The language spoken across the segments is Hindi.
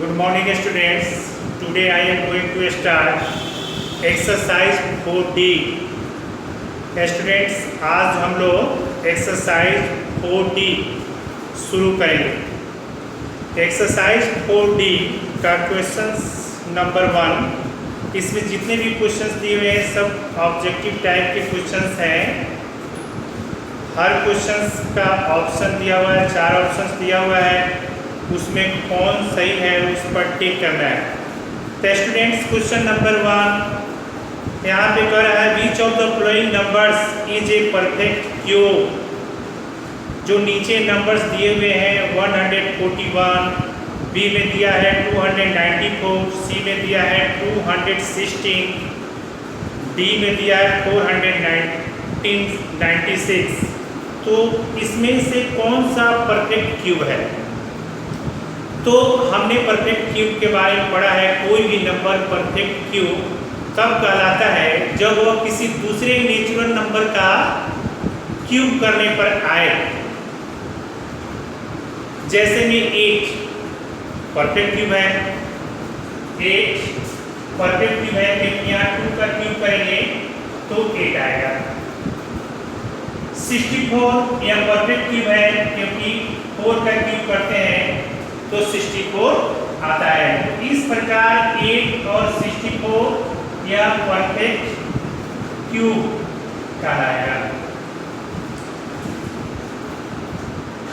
Good morning students. Today I am going to start exercise 4D. Students, आज हम लोग exercise 4D शुरू करेंगे। exercise 4D का क्वेश्चंस नंबर 1, इसमें जितने भी क्वेश्चंस दिए हुए हैं सब ऑब्जेक्टिव टाइप के क्वेश्चंस हैं। हर क्वेश्चंस का ऑप्शन दिया हुआ है, 4 ऑप्शंस दिया हुआ है, उसमें कौन सही है उस पर टिक करना है। तो स्टूडेंट्स, क्वेश्चन नंबर 1 यहाँ पे कह रहा है which of the following numbers is a perfect cube. जो नीचे नंबर्स दिए हुए हैं 141, बी में दिया है 294, सी में दिया है 216, डी में दिया है 496। तो इसमें से कौन सा परफेक्ट क्यूब है? तो हमने परफेक्ट क्यूब के बारे में पढ़ा है। कोई भी नंबर परफेक्ट क्यूब तब कहलाता है जब वह किसी दूसरे नेचुरल नंबर का क्यूब करने पर आए। जैसे में 8 परफेक्ट क्यूब है, 8 परफेक्ट क्यूब है, लेकिन यहाँ 2 का क्यूब करेंगे तो 8 आएगा। 64 यह परफेक्ट क्यूब है, क्योंकि 4 का क्यूब करते हैं तो 64 आता है। इस प्रकार 8 और 64 यह परफेक्ट क्यूब कहलाएगा।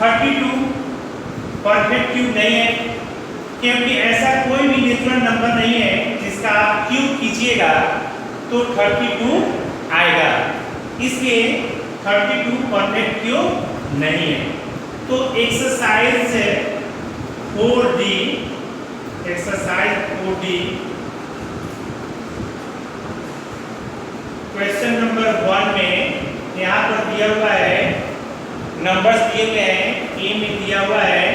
32 परफेक्ट क्यूब नहीं है, क्योंकि ऐसा कोई भी नेचुरल नंबर नहीं है जिसका आप क्यूब कीजिएगा तो 32 आएगा, इसलिए 32 परफेक्ट क्यूब नहीं है। तो exercise 4D, exercise 4D question number 1 में यहाँ पर दिया हुआ है, नंबर्स दिए हुए हैं। ए में दिया हुआ है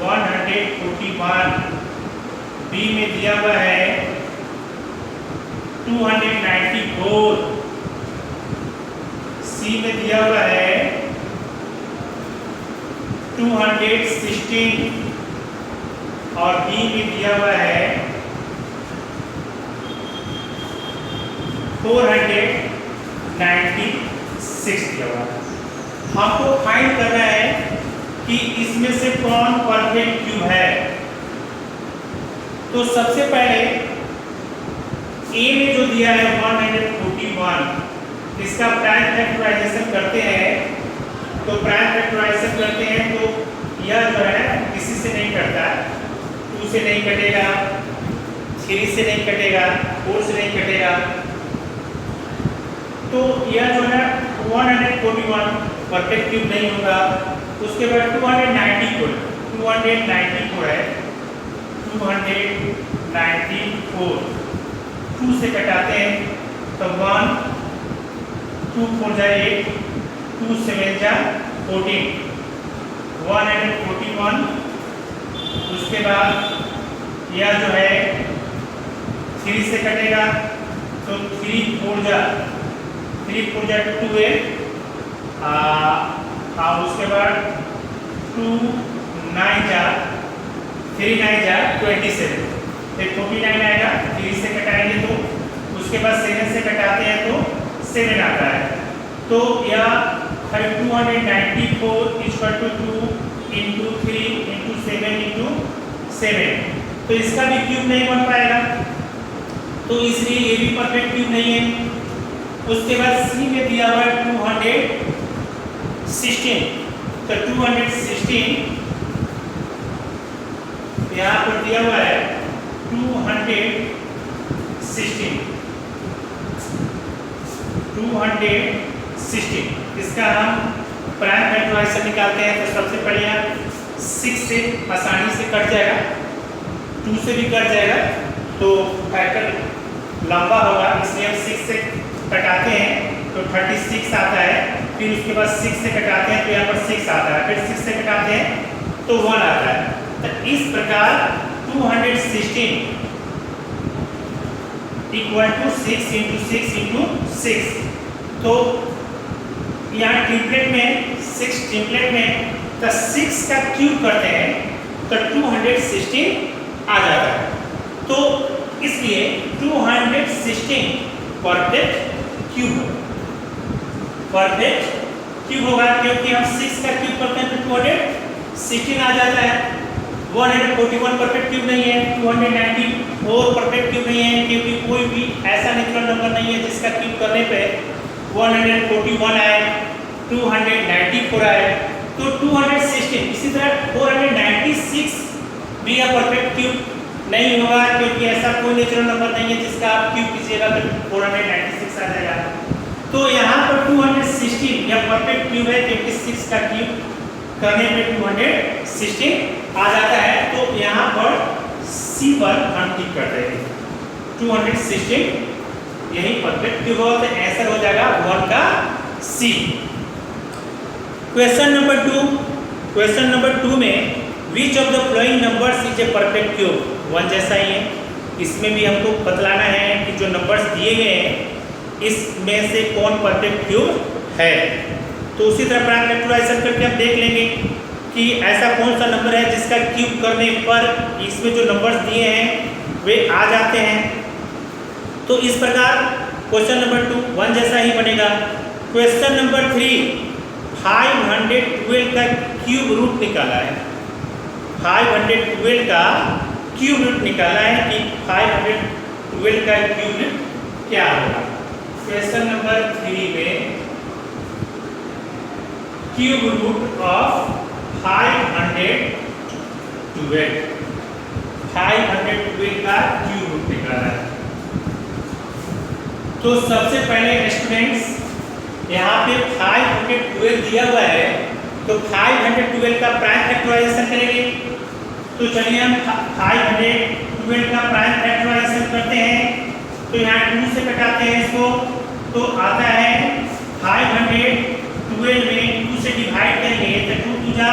141, बी में दिया हुआ है 294, सी में दिया हुआ है 216 और डी में दिया हुआ है 496 दिया हुआ है। हमको फाइंड करना है कि इसमें से कौन परफेक्ट क्यूब है। तो सबसे पहले ए में जो दिया है 141, इसका प्राइम फैक्टराइजेशन करते हैं। तो प्राइम फैक्टराइजेशन करते हैं तो यह जो है किसी से नहीं कटता, 2 से नहीं कटेगा, 3 से नहीं कटेगा, 4 से नहीं कटेगा। तो यह जो है 141 परफेक्ट क्यूब नहीं होगा। उसके बाद 294 है, 294 2 से कटाते हैं तो 1, 2 4 जा 8, 2 7 जा 14, 141। उसके बाद यह जो है 3 से कटेगा तो 3 4 जा 12, उसके बाद 2 9 जा 27, 49 आएगा। 3 से कटाएंगे तो उसके बाद 7 से कटाते हैं तो 7 आता है। तो यह 294 equal to 2 into 3 into 7 into 7, तो इसका भी क्यूब नहीं बन पाएगा, तो इसलिए ये भी परफेक्ट क्यूब नहीं है। उसके बाद सी में दिया हुआ है 216, तो 216 यहाँ पर दिया हुआ है 216। इसका हम प्राइम फैक्टराइजेशन निकालते हैं तो सबसे पहले 6 से आसानी से कट जाएगा, 2 से भी कट जाएगा, तो फैक्टर लंबा होगा, इसलिए हम 6 से कटाते हैं तो 36 आता है। फिर उसके बाद 6 से कटाते हैं तो यहाँ पर 6 आता है, फिर 6 से कटाते हैं तो 1 आता है। तो इस प्रकार 216 इक्वल टू 6 इंटू 6 इंटू 6। तो यहाँ ट्रिपलेट में 6 ट्रिपलेट में तो 6 का क्यूब करते हैं तो 216 आ जाता है। तो इसलिए 216 परफेक्ट क्यूब होगा क्योंकि हम 6 का क्यूब करते हैं तो 216 आ जाता है। 141 परफेक्ट क्यूब नहीं है, 294 परफेक्ट क्यूब नहीं है, क्योंकि कोई भी ऐसा नेचुरल नंबर नहीं है जिसका क्यूब करने पे 141 आए, 294 आए। तो 216, इसी तरह 496 भी परफेक्ट क्यूब नहीं होगा क्योंकि ऐसा कोई नेचुरल नंबर नहीं है जिसका आप क्यूब कीजिएगा तो 496 आ जाएगा। तो यहाँ पर 216 यह परफेक्ट क्यूब है क्योंकि 6 का क्यूब करने पे 216 आ जाता है। तो यहाँ पर C पर हम टिक कर देंगे, 216 यही परफेक्ट क्यूब होगा। तो आंसर हो जाएगा 1 का C। क्वेश्चन नंबर 2 में which of the following numbers is a perfect cube, 1 जैसा ही है। इसमें भी हमको बतलाना है कि जो नंबर्स दिए गए हैं इसमें से कौन परफेक्ट क्यूब है। तो उसी तरह प्राइम फैक्टराइजेशन करके हम देख लेंगे कि ऐसा कौन सा नंबर है जिसका क्यूब करने पर इसमें जो नंबर्स दिए हैं वे आ जाते हैं। तो इस प्रकार क्वेश्चन नंबर 2 1 जैसा ही बनेगा। क्वेश्चन नंबर 3 512 का क्यूब रूट निकाला है। 512 का क्यूब रूट निकाला है कि 512 का क्यूब रूट क्या होगा। क्वेश्चन नंबर 3 में क्यूब रूट ऑफ 512 का क्यूब रूट निकाला है। तो सबसे पहले स्टूडेंट्स यहाँ पे 512 दिया हुआ है तो 512 का प्राइम फैक्टराइजेशन करेंगे। तो चलिए हम 512 का प्राइम फैक्टराइजेशन करते हैं। तो यहाँ 2 से कटाते हैं इसको तो आता है 512 में 2 से डिवाइड करेंगे तो 2 जा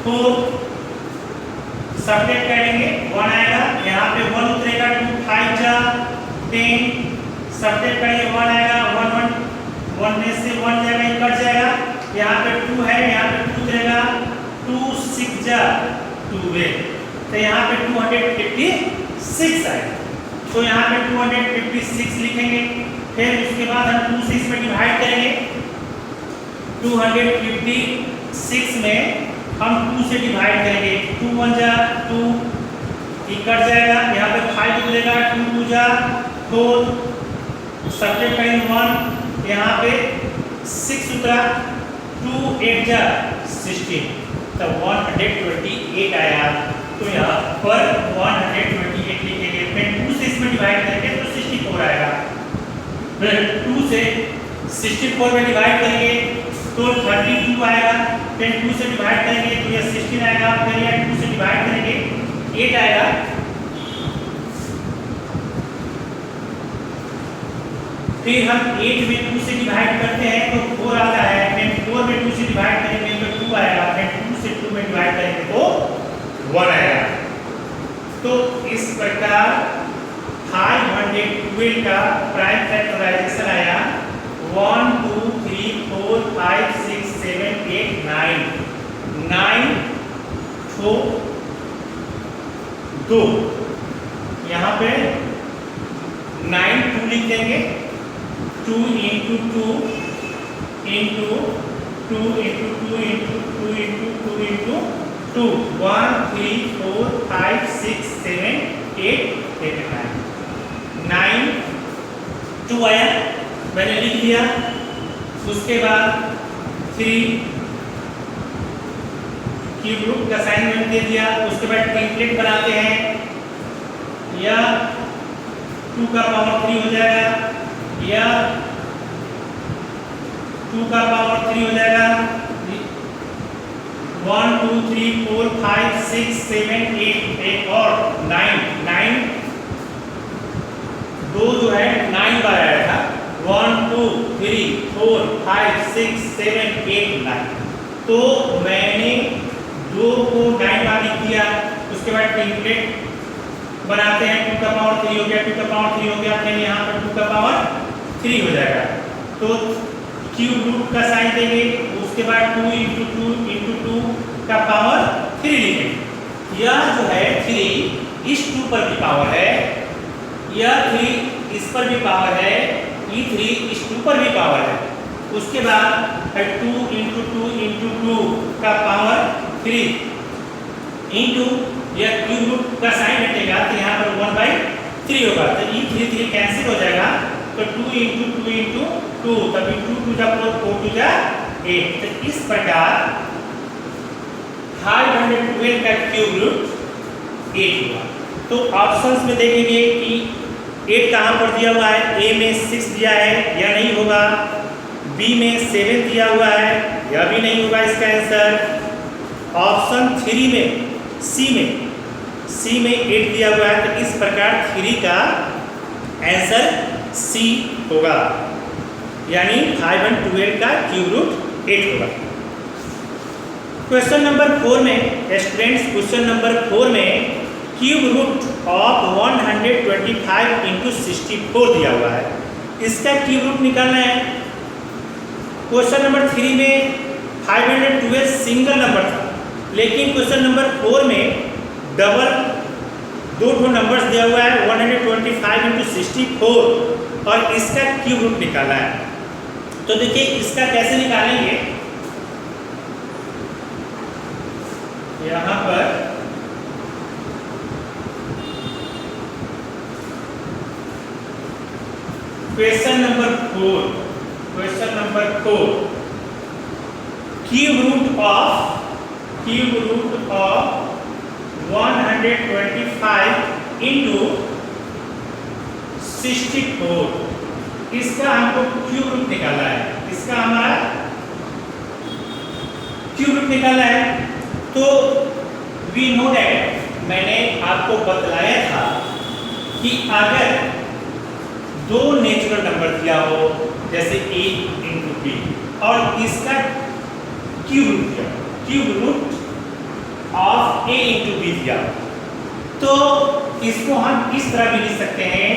4 सब्ट्रैक्ट करेंगे 1 आएगा, यहाँ पे 1 उतरेगा, 2 5 जा 10 सब्ट्रैक्ट करेंगे 1 आएगा, 1 में से 1 जाएगा, ये कट जाएगा, यहाँ पे 2 है, यहाँ पे 2 उतरेगा, 2 6 जा 12 तो यहाँ पे 256 आएगा। तो यहाँ पे 256 लिखेंगे। फिर उसके बाद हम 2 से इसमें डिवाइड करेंगे। 256 में हम 2 से डिवाइड करेंगे, 2 1 जा 2 ये कट जाएगा, यहाँ पे 5 उतरेगा, 2 2 जा 4 सब्ट्रैक्ट करेंगे 1, यहाँ पे 6 उतरा, 2 8 जा 16 तो 128 आया। तो यहाँ पर 128 लिखेंगे। फिर 2 से इसमें डिवाइड करेंगे तो 64 आएगा। फिर 2 से 64 में डिवाइड करेंगे तो 32 आएगा। फिर 2 से डिवाइड करेंगे तो यह 16 आएगा। फिर यह 2 से डिवाइड करेंगे 8 आएगा। फिर हम 8 में 2 से डिवाइड करते हैं तो 4 आता है। फिर 4 में 2 से डिवाइड करेंगे तो 2 आएगा। फिर 2 से 2 में डिवाइड करेंगे तो 1 आएगा। तो इस प्रकार 512 का प्राइम फैक्टराइजेशन आया 1 2 3 4 5 6 7 8 9 तो 2 यहाँ पे 9 2 लिख देंगे। 2 into 2 into 2 into 2 into 2 into 2 into 2 1 3 4 5 6 7 8 9 2 आया, मैंने लिख दिया। उसके बाद 3 क्यूब रूट का साइन मैंने दे दिया। उसके बाद टेम्पलेट बनाते हैं, या 2 का पावर 3 हो जाएगा, या 2 का पावर 3 हो जाएगा। 1 2 3 4 5 6 7 8 और 9 2 जो है 9 बार आया था। 1 2 3 4 5 6 7 8 9 तो मैंने 2 को 9 बार लिख दिया। उसके बाद टेम्पलेट बनाते हैं। 2 का पावर 3 हो गया, 2 का पावर 3 हो गया, फिर यहाँ पर 2 का पावर 3 हो जाएगा। तो क्यूब रूट का साइन देंगे। उसके बाद 2 into 2 का पावर 3 लिखेंगे। यह जो है 3 इस 2 पर भी पावर है, यह 3 इस पर भी पावर है, E3 इस 2 पर भी पावर है। उसके बाद 2 इंटू 2 इंटू 2 का पावर 3 इंटू यह क्यूब रूट का साइन हटेगा तो यहाँ पर 1/3 होगा, तो E3 3 कैंसिल हो जाएगा, तो 2 इंटू 2 इंटू 2 तभी 2 2 जा 4 4 2 जा 8। तो इस प्रकार 512 का क्यूब रूट 8 हुआ। तो ऑप्शंस में देखेंगे कि 8 कहाँ पर दिया हुआ है, ए में 6 दिया है, यह नहीं होगा, बी में 7 दिया हुआ है, यह भी नहीं होगा इसका आंसर। ऑप्शन 3 में सी में 8 दिया हुआ है, तो इस प्रकार 3 का आंसर सी होगा, यानी 512 का क्यूब रूट 8 होगा। क्वेश्चन नंबर 4 में स्टूडेंट्स, क्वेश्चन नंबर 4 में क्यूब रूट ऑफ 125 इंटू 64 दिया हुआ है, इसका क्यूब रूट निकालना है। क्वेश्चन नंबर 3 में 512 सिंगल नंबर था, लेकिन क्वेश्चन नंबर 4 में डबल 2 नंबर्स दिया हुआ है 125 इंटू 64 और इसका क्यूब रूट निकालना है। तो देखिए इसका कैसे निकालेंगे, यहाँ पर question number 4 cube root of 125 into 64, इसका हमको क्यूब रूट निकालना है, इसका हमारा क्यूब रूट निकालना है। तो वी नो दैट, मैंने आपको बतलाया था कि अगर 2 नेचुरल नंबर दिया हो जैसे a इंटू बी और इसका cube root of a into B दिया, तो इसको हम इस तरह भी लिख सकते हैं,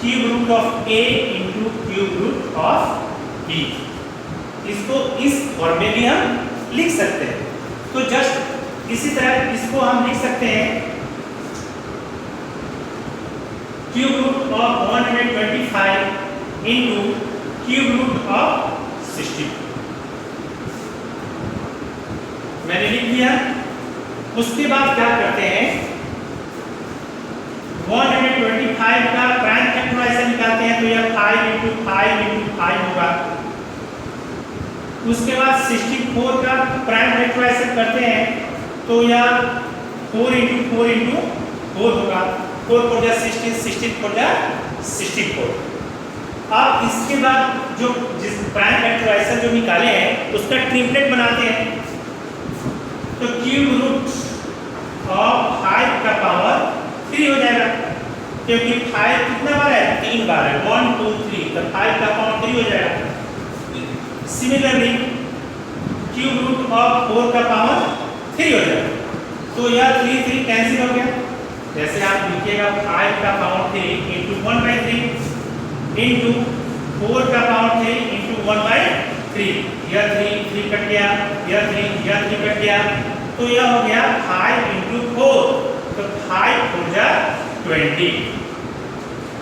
cube root of a into cube root of b। इसको इस फॉर्म में भी हम लिख सकते हैं। तो जस्ट इसी तरह इसको हम लिख सकते हैं, cube root of 125 into cube root of 60। मैंने लिख दिया। उसके बाद क्या करते हैं, 125 का प्राइम फैक्टराइजेशन निकालते हैं, तो यह 5 इंटू 5 होगा। उसके बाद 64 का प्राइम फैक्टराइजेशन करते हैं, तो यह 4 इंटू 4 होगा, 4 4 जा 16, 16 4 जा 64। अब इसके बाद जो जिस प्राइम फैक्टराइजेशन जो निकाले हैं उसका ट्रिपलेट बनाते हैं, तो क्यूब रूट ऑफ 5 का पावर 3 हो जाएगा, क्योंकि 5 कितना बार है, 3 बार है, 1 2 3, तो 5 का पावर 3 हो जाएगा। सिमिलरली क्यूब रूट ऑफ 4 का पावर 3 हो जाएगा, तो यह 3 कैंसिल हो गया। जैसे आप लिखिएगा 5 का पावर 3 इंटू 1/3 इंटू 4 का पावर 3 इंटू 1/3, यह 3 कट गया, यह 3 कट गया, तो यह हो गया 5 इंटू 4, तो 5 4 जा 20।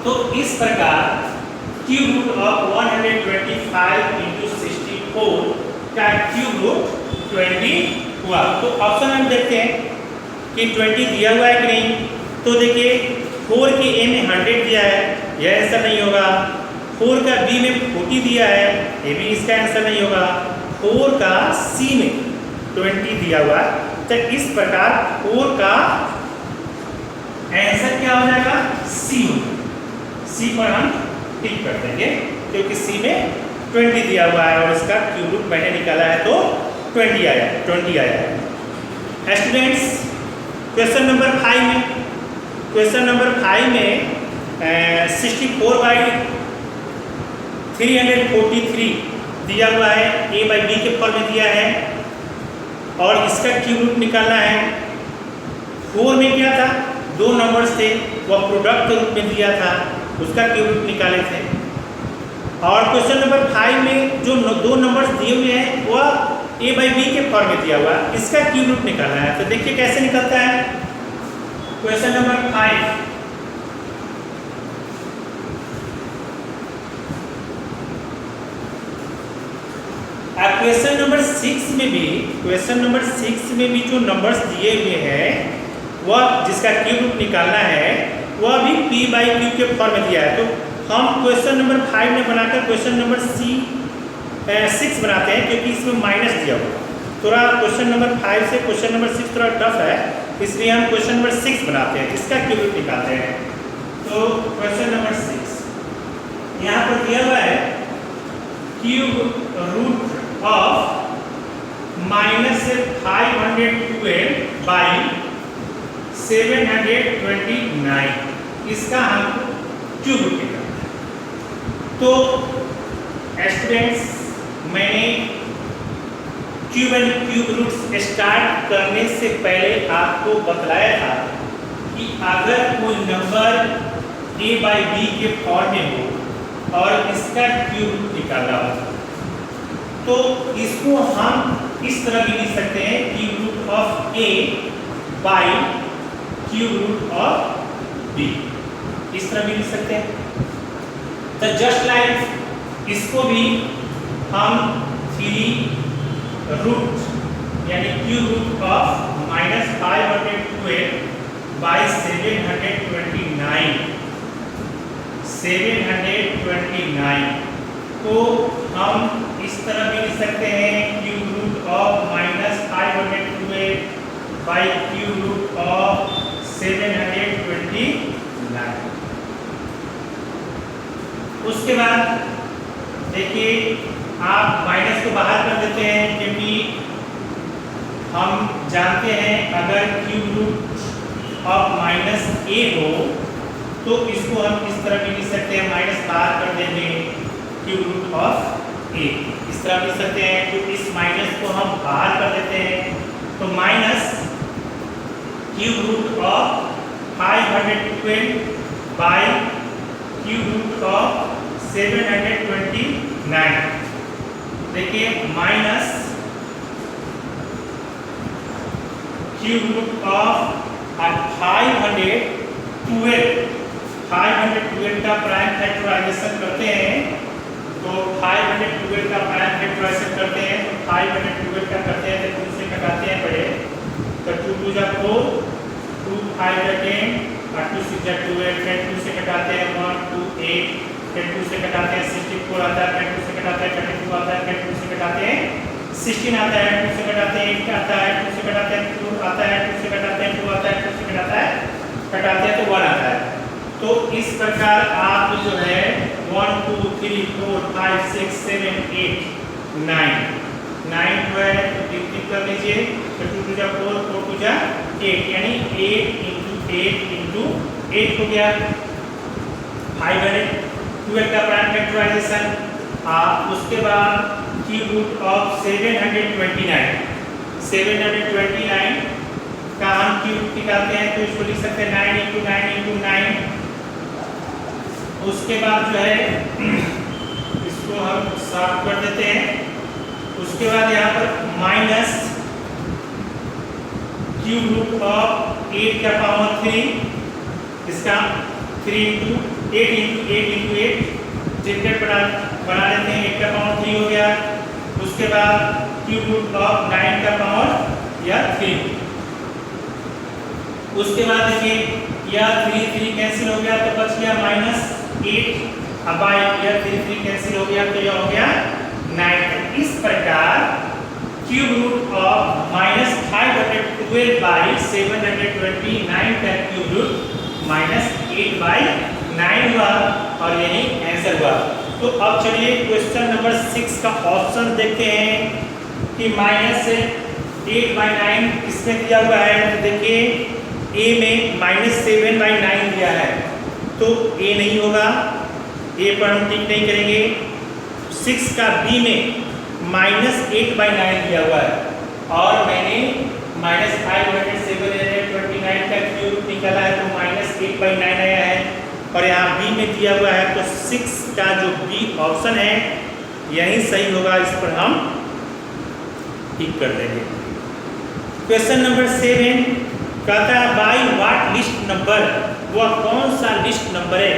तो इस प्रकार क्यूब रूट ऑफ 125 इंटू 64 का क्यूब रूट 20 हुआ। तो ऑप्शन हम देखते हैं कि 20 दिया हुआ है कि नहीं। तो देखिए 4 के ए में 100 दिया है, यह आंसर नहीं होगा। 4 का बी में 40 दिया है, ये भी इसका आंसर नहीं होगा। 4 का सी में 20 दिया हुआ है, तो इस प्रकार 4 का आंसर क्या हो जाएगा, सी होगा। सी पर हम टिक कर देंगे, क्योंकि सी में 20 दिया हुआ है और इसका क्यूब रूट मैंने निकाला है तो 20 आया है। स्टूडेंट्स, क्वेश्चन नंबर 5 में 64/343 दिया हुआ है, a/b के फॉर्म में दिया है और इसका क्यूब रूट निकालना है। 4 में क्या था, 2 नंबर्स थे, वह प्रोडक्ट के रूप में दिया था, उसका क्यूब रूट निकाले थे। और क्वेश्चन नंबर 5 में जो 2 नंबर्स दिए हुए हैं वह a/b के फॉर्म में दिया हुआ है, इसका क्यूब रूट निकालना है। तो देखिए कैसे निकलता है। क्वेश्चन नंबर 5 क्वेश्चन नंबर 6 में भी जो नंबर्स दिए हुए हैं वह जिसका क्यूब रूट निकालना है वह भी p/q के फॉर्म में दिया है। तो हम क्वेश्चन नंबर 5 में बनाकर क्वेश्चन नंबर 6 बनाते हैं क्योंकि इसमें माइनस दिया हुआ। थोड़ा क्वेश्चन नंबर 5 से क्वेश्चन नंबर 6 थोड़ा टफ है, इसलिए हम क्वेश्चन नंबर 6 बनाते हैं, इसका क्यूब रूट निकालते हैं। तो क्वेश्चन नंबर 6 यहाँ पर दिया हुआ है क्यूब रूट ऑफ -512/729, इसका हम क्यूब रूट निकालते हैं। तो स्टूडेंट्स, मैंने क्यूब रूट्स स्टार्ट करने से पहले आपको बतलाया था कि अगर कोई नंबर a/b के फॉर्म में हो और इसका क्यूब रूट निकालना हो तो इसको हम इस तरह भी लिख सकते हैं cube root of a by cube root of b, इस तरह भी लिख सकते हैं। तो जस्ट लाइक इसको भी हम 3 रूट यानी क्यूब रूट ऑफ -512/729 को हम इस तरह भी लिख सकते हैं cube root of -cube root of 729। उसके बाद देखिए आप माइनस को बाहर कर देते हैं क्योंकि हम जानते हैं अगर क्यूब रूट ऑफ -a हो तो इसको हम इस तरह भी लिख सकते हैं, माइनस बाहर कर देंगे क्यूब रूट ऑफ a, इस तरह लिख सकते हैं। तो इस माइनस को हम बाहर कर देते हैं तो minus cube root of 512 cube root of 729। देखिए माइनस क्यूब रूट ऑफ 512 का प्राइम फैक्टराइजेशन करते हैं तो 512 का प्राइम फैक्टराइजेशन करते हैं तो 512 का करते हैं तो 2 से कटाते हैं पहले तो 2 2 जा 4 2 5 जा 10 और 2 6 जा 12 10 2 से कटाते हैं 1 2 8 10 2 से कटाते हैं 64 आता है 10 2 से कटाते हैं 32 आता है 10 2 से कटाते हैं 16 आता है 2 से कटाते हैं 8 आता है 2 से कटाते हैं 2 आता है 2 से कटाते हैं 2 आता है 2 से कटाते हैं तो 1 आता है। तो इस प्रकार आप जो है 1 2 3 4 5 6 7 8 9 जो है तो टिक कर लीजिए तो 2 2 जा 4 4 2 जा 8 यानी 8 × 8 हो गया 512 का प्राइम फैक्टराइजेशन। उसके बाद क्यूब रूट ऑफ 729 का हम क्यूब निकालते हैं तो इसको लिख सकते हैं 9 × 9 × 9। उसके बाद जो है इसको हम साफ कर देते हैं। उसके बाद यहाँ पर माइनस क्यूब रूट ऑफ 8 का पावर 3, इसका 3 × 8 ब्रैकेट बना लेते हैं 8 का पावर 3 हो गया। उसके बाद क्यूब रूट ऑफ 9 का पावर या 3। उसके बाद देखिए यह 3 कैंसिल हो गया तो बच गया -8 अब बाई यह 3 कैंसिल हो गया तो यह हो गया 9। इस प्रकार क्यूब रूट ऑफ -512/729 का क्यूब रूट -8/9 हुआ और यही आंसर हुआ। तो अब चलिए क्वेश्चन नंबर 6 का ऑप्शन देखते हैं कि -8/9 किसमें दिया हुआ है। तो देखिए a में -7/9 दिया है तो a नहीं होगा, a पर हम टिक नहीं करेंगे। 6 का b में -8/9 दिया हुआ है और मैंने -5/729 का क्यूब निकाला है तो -8/9 आया है और यहाँ b में दिया हुआ है तो 6 का जो b ऑप्शन है यही सही होगा, इस पर हम टिक कर देंगे। क्वेश्चन नंबर 7 कहता है बाई व्हाट लिस्ट नंबर, वह कौन सा लिस्ट नंबर है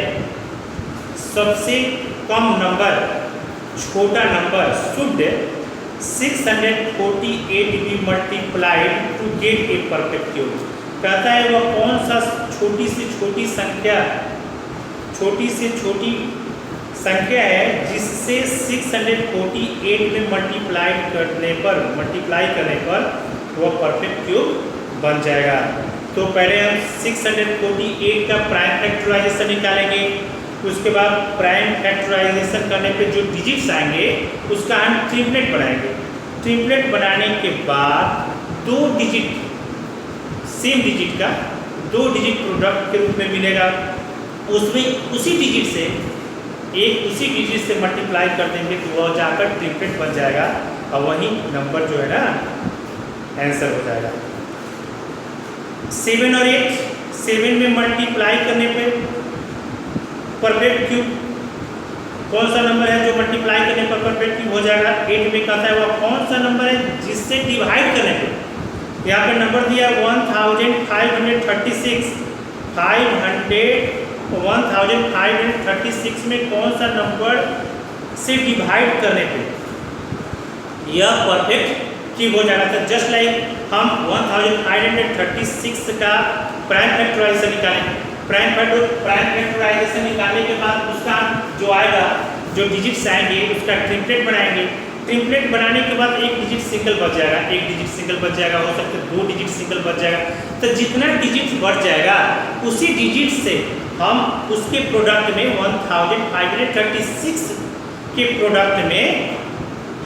सबसे कम नंबर छोटा number should 648 be multiplied to get a perfect cube। कहता है वह कौन सा छोटी से छोटी संख्या है जिससे 648 में मल्टीप्लाई करने पर वह परफेक्ट क्यूब बन जाएगा। तो पहले हम 648 का प्राइम फैक्टराइजेशन निकालेंगे, उसके बाद प्राइम फैक्टराइजेशन करने पे जो डिजिट्स आएंगे उसका हम ट्रिपलेट बनाएंगे। ट्रिपलेट बनाने के बाद दो डिजिट सेम डिजिट का 2 डिजिट प्रोडक्ट के रूप में मिलेगा, उसमें उसी डिजिट से मल्टीप्लाई कर देंगे तो वह जाकर ट्रिपलेट बन जाएगा और वही नंबर जो है ना आंसर हो जाएगा। 7 और 8, 7 में मल्टीप्लाई करने पे परफेक्ट क्यूब कौन सा नंबर है जो मल्टीप्लाई करने पर परफेक्ट क्यूब हो जाएगा। 8 में कहता है वह कौन सा नंबर है जिससे डिवाइड करने पे, यहाँ पे नंबर दिया 1536 में कौन सा नंबर से डिवाइड करने पे यह परफेक्ट क्यूब हो जाएगा। तो जस्ट लाइक हम 1536 का प्राइम फैक्टराइजेशन निकालें, प्राइम फैक्टराइजेशन निकालने के बाद उसका जो आएगा, जो डिजिट्स आएंगे उसका ट्रिपलेट बनाएंगे। ट्रिपलेट बनाने के बाद एक डिजिट सिंगल बच जाएगा, हो सकता है 2 डिजिट सिंगल बच जाएगा। तो जितना डिजिट बढ़ जाएगा उसी डिजिट से हम उसके प्रोडक्ट में 1536 के प्रोडक्ट में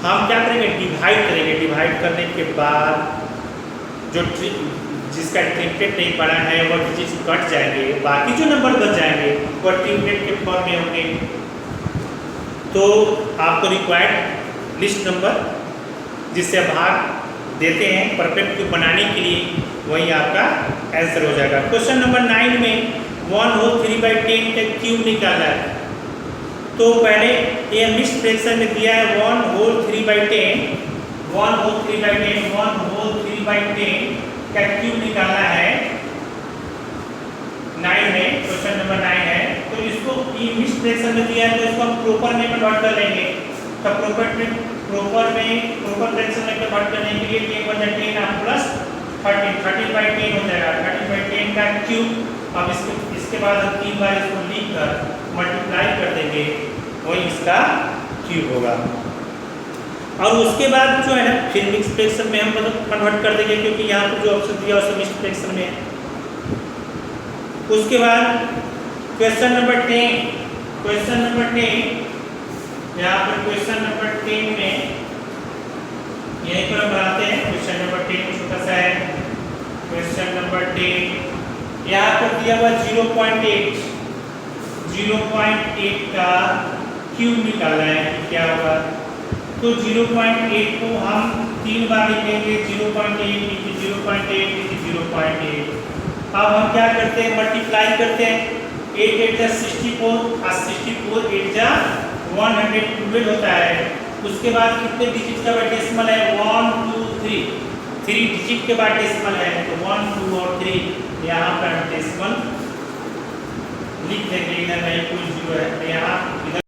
हम क्या करेंगे, डिवाइड करेंगे। डिवाइड करने के बाद जो जिसका ट्रिपलेट नहीं पड़ा है वह डिजिट्स कट जाएंगे, बाकी जो नंबर बच जाएंगे वह ट्रिपलेट के फॉर्म में होंगे। तो आपको रिक्वायर्ड लिस्ट नंबर जिससे आप भाग देते हैं परफेक्ट क्यूब बनाने के लिए, वही आपका आंसर हो जाएगा। क्वेश्चन नंबर 9 में 1 होल 3/10 का क्यूब निकालना है। तो पहले ये मिक्स्ड फ्रैक्शन में दिया है 1 होल 3/10 का क्यूब निकालना है 9 में, क्वेश्चन नंबर 9 है। तो इसको मिक्स्ड फ्रैक्शन में दिया है तो इसको हम प्रॉपर में कन्वर्ट कर लेंगे। तो प्रॉपर फ्रैक्शन में कन्वर्ट करने के लिए 10 × 10 प्लस 13/10 हो जाएगा। 13/10 का क्यूब। अब इसके बाद हम 3 बार इसको लिख कर मल्टीप्लाई कर देंगे, वही इसका क्यूब होगा। और उसके बाद जो है ना फिर मिक्स फ्रैक्शन में हम कन्वर्ट कर देंगे, क्योंकि यहाँ पर जो ऑप्शन दिया उसमें मिक्स फ्रैक्शन में है। उसके बाद क्वेश्चन नंबर 10, यहाँ पर क्वेश्चन नंबर 10 में यहीं पर हम बनाते हैं। क्वेश्चन नंबर 10 छोटा सा है। क्वेश्चन नंबर 10 यहाँ पर दिया हुआ 0.8 का क्यूब निकालना है, क्या होगा। तो 0.8 को हम 3 बार लिखेंगे, 0.8 अब हम क्या करते हैं, मल्टीप्लाई करते हैं। 8 8 जा 64 और 64 8 जा 112 होता है। उसके बाद कितने डिजिट का डेसिमल है, 1 2 3 डिजिट के बाद डेसिमल है। तो 1 2 और 3 यहाँ पर डेसिमल लिख देंगे, इधर नहीं कोई 0 है, यहाँ इधर